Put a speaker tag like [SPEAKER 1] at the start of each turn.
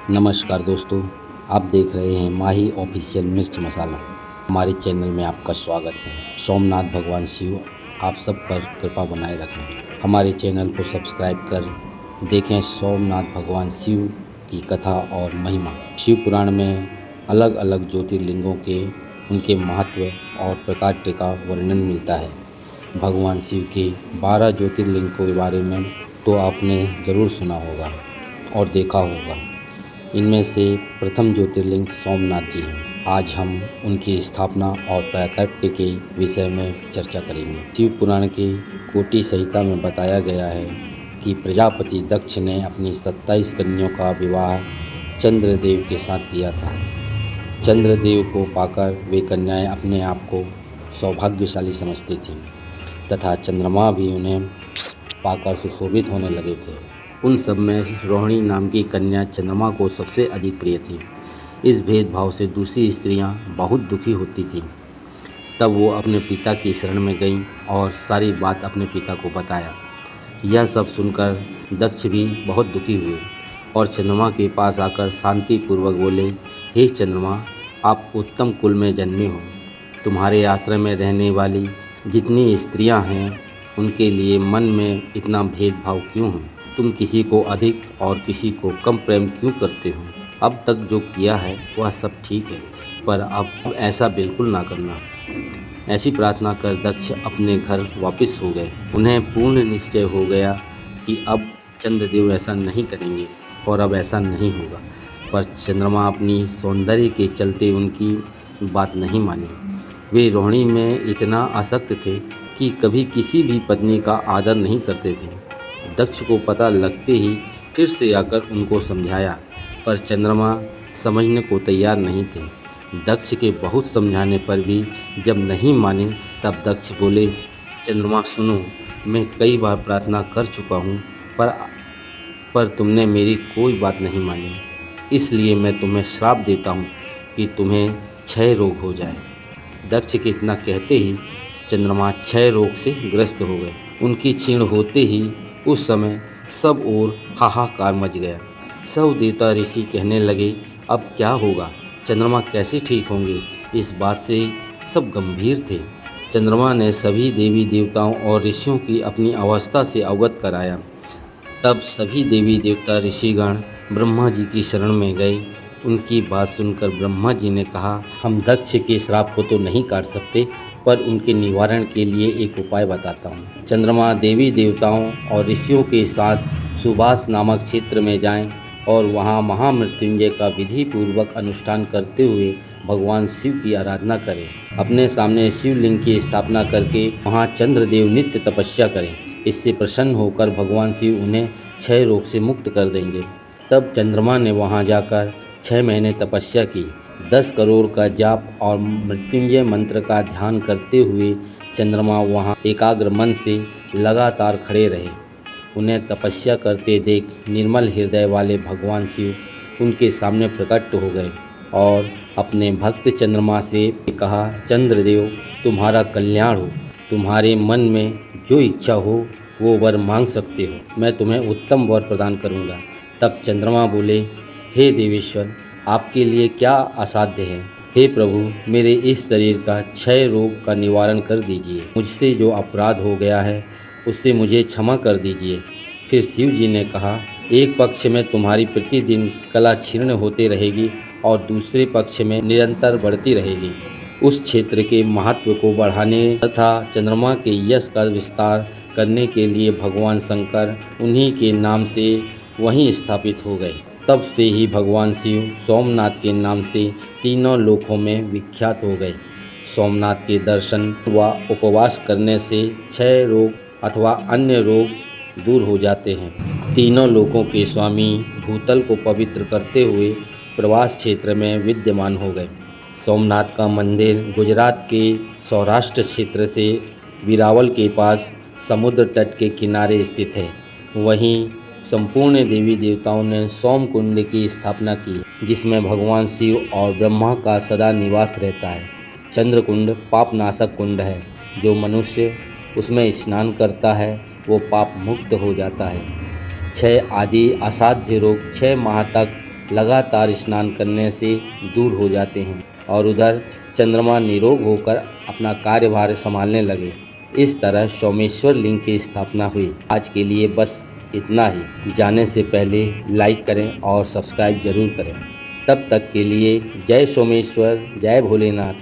[SPEAKER 1] नमस्कार दोस्तों, आप देख रहे हैं माही ऑफिशियल मिर्च मसाला। हमारे चैनल में आपका स्वागत है। सोमनाथ भगवान शिव आप सब पर कृपा बनाए रखें। हमारे चैनल को सब्सक्राइब कर देखें सोमनाथ भगवान शिव की कथा और महिमा। शिव पुराण में अलग अलग ज्योतिर्लिंगों के उनके महत्व और प्रकाट्य का वर्णन मिलता है। भगवान शिव के 12 ज्योतिर्लिंग के बारे में तो आपने ज़रूर सुना होगा और देखा होगा। इनमें से प्रथम ज्योतिर्लिंग सोमनाथ जी हैं। आज हम उनकी स्थापना और प्राकट्य के विषय में चर्चा करेंगे। शिव पुराण के कोटि संहिता में बताया गया है कि प्रजापति दक्ष ने अपनी 27 कन्याओं का विवाह चंद्रदेव के साथ किया था। चंद्रदेव को पाकर वे कन्याएं अपने आप को सौभाग्यशाली समझती थीं तथा चंद्रमा भी उन्हें पाकर सुशोभित होने लगे थे। उन सब में रोहिणी नाम की कन्या चंद्रमा को सबसे अधिक प्रिय थी। इस भेदभाव से दूसरी स्त्रियां बहुत दुखी होती थीं। तब वो अपने पिता की शरण में गईं और सारी बात अपने पिता को बताया। यह सब सुनकर दक्ष भी बहुत दुखी हुए और चंद्रमा के पास आकर शांतिपूर्वक बोले, हे चंद्रमा, आप उत्तम कुल में जन्मे हो। तुम्हारे आश्रम में रहने वाली जितनी स्त्रियां हैं उनके लिए मन में इतना भेदभाव क्यों है? तुम किसी को अधिक और किसी को कम प्रेम क्यों करते हो? अब तक जो किया है वह सब ठीक है, पर अब ऐसा बिल्कुल ना करना। ऐसी प्रार्थना कर दक्ष अपने घर वापस हो गए। उन्हें पूर्ण निश्चय हो गया कि अब चंद्रदेव ऐसा नहीं करेंगे और अब ऐसा नहीं होगा। पर चंद्रमा अपनी सौंदर्य के चलते उनकी बात नहीं मानी। वे रोहिणी में इतना आसक्त थे कि कभी किसी भी पत्नी का आदर नहीं करते थे। दक्ष को पता लगते ही फिर से आकर उनको समझाया, पर चंद्रमा समझने को तैयार नहीं थे। दक्ष के बहुत समझाने पर भी जब नहीं माने तब दक्ष बोले, चंद्रमा सुनो, मैं कई बार प्रार्थना कर चुका हूँ पर तुमने मेरी कोई बात नहीं मानी। इसलिए मैं तुम्हें श्राप देता हूँ कि तुम्हें क्षय रोग हो जाए। दक्ष के इतना कहते ही चंद्रमा क्षय रोग से ग्रस्त हो गए। उनकी क्षीण होते ही उस समय सब ओर हाहाकार मच गया। सब देवता ऋषि कहने लगे, अब क्या होगा? चंद्रमा कैसे ठीक होंगे? इस बात से सब गंभीर थे। चंद्रमा ने सभी देवी देवताओं और ऋषियों की अपनी अवस्था से अवगत कराया। तब सभी देवी देवता ऋषिगण ब्रह्मा जी की शरण में गए। उनकी बात सुनकर ब्रह्मा जी ने कहा, हम दक्ष के श्राप को तो नहीं काट सकते, पर उनके निवारण के लिए एक उपाय बताता हूँ। चंद्रमा देवी देवताओं और ऋषियों के साथ सुभाष नामक क्षेत्र में जाएं और वहाँ महामृत्युंजय का विधि पूर्वक अनुष्ठान करते हुए भगवान शिव की आराधना करें। अपने सामने शिवलिंग की स्थापना करके वहाँ चंद्रदेव नित्य तपस्या करें। इससे प्रसन्न होकर भगवान शिव उन्हें क्षय रोग से मुक्त कर देंगे। तब चंद्रमा ने वहाँ जाकर 6 महीने तपस्या की। 10 करोड़ का जाप और मृत्युंजय मंत्र का ध्यान करते हुए चंद्रमा वहाँ एकाग्र मन से लगातार खड़े रहे। उन्हें तपस्या करते देख निर्मल हृदय वाले भगवान शिव उनके सामने प्रकट हो गए और अपने भक्त चंद्रमा से कहा, चंद्रदेव, तुम्हारा कल्याण हो। तुम्हारे मन में जो इच्छा हो वो वर मांग सकते हो। मैं तुम्हें उत्तम वर प्रदान करूँगा। तब चंद्रमा बोले, हे देवेश्वर, आपके लिए क्या असाध्य है? हे प्रभु, मेरे इस शरीर का क्षय रोग का निवारण कर दीजिए। मुझसे जो अपराध हो गया है उससे मुझे क्षमा कर दीजिए। फिर शिव जी ने कहा, एक पक्ष में तुम्हारी प्रतिदिन कला क्षीर्ण होती रहेगी और दूसरे पक्ष में निरंतर बढ़ती रहेगी। उस क्षेत्र के महत्व को बढ़ाने तथा चंद्रमा के यश का विस्तार करने के लिए भगवान शंकर उन्हीं के नाम से वहीं स्थापित हो गए। तब से ही भगवान शिव सोमनाथ के नाम से तीनों लोकों में विख्यात हो गए। सोमनाथ के दर्शन व उपवास करने से क्षय रोग अथवा अन्य रोग दूर हो जाते हैं। तीनों लोकों के स्वामी भूतल को पवित्र करते हुए प्रवास क्षेत्र में विद्यमान हो गए। सोमनाथ का मंदिर गुजरात के सौराष्ट्र क्षेत्र से वेरावल के पास समुद्र तट के किनारे स्थित है। वहीं संपूर्ण देवी देवताओं ने सोम कुंड की स्थापना की, जिसमें भगवान शिव और ब्रह्मा का सदा निवास रहता है। चंद्रकुंड पापनाशक कुंड है। जो मनुष्य उसमें स्नान करता है वो पाप मुक्त हो जाता है। 6 आदि असाध्य रोग 6 माह तक लगातार स्नान करने से दूर हो जाते हैं और उधर चंद्रमा निरोग होकर अपना कार्यभार संभालने लगे। इस तरह सोमेश्वर लिंग की स्थापना हुई। आज के लिए बस इतना ही। जाने से पहले लाइक करें और सब्सक्राइब जरूर करें। तब तक के लिए जय सोमेश्वर, जय भोलेनाथ।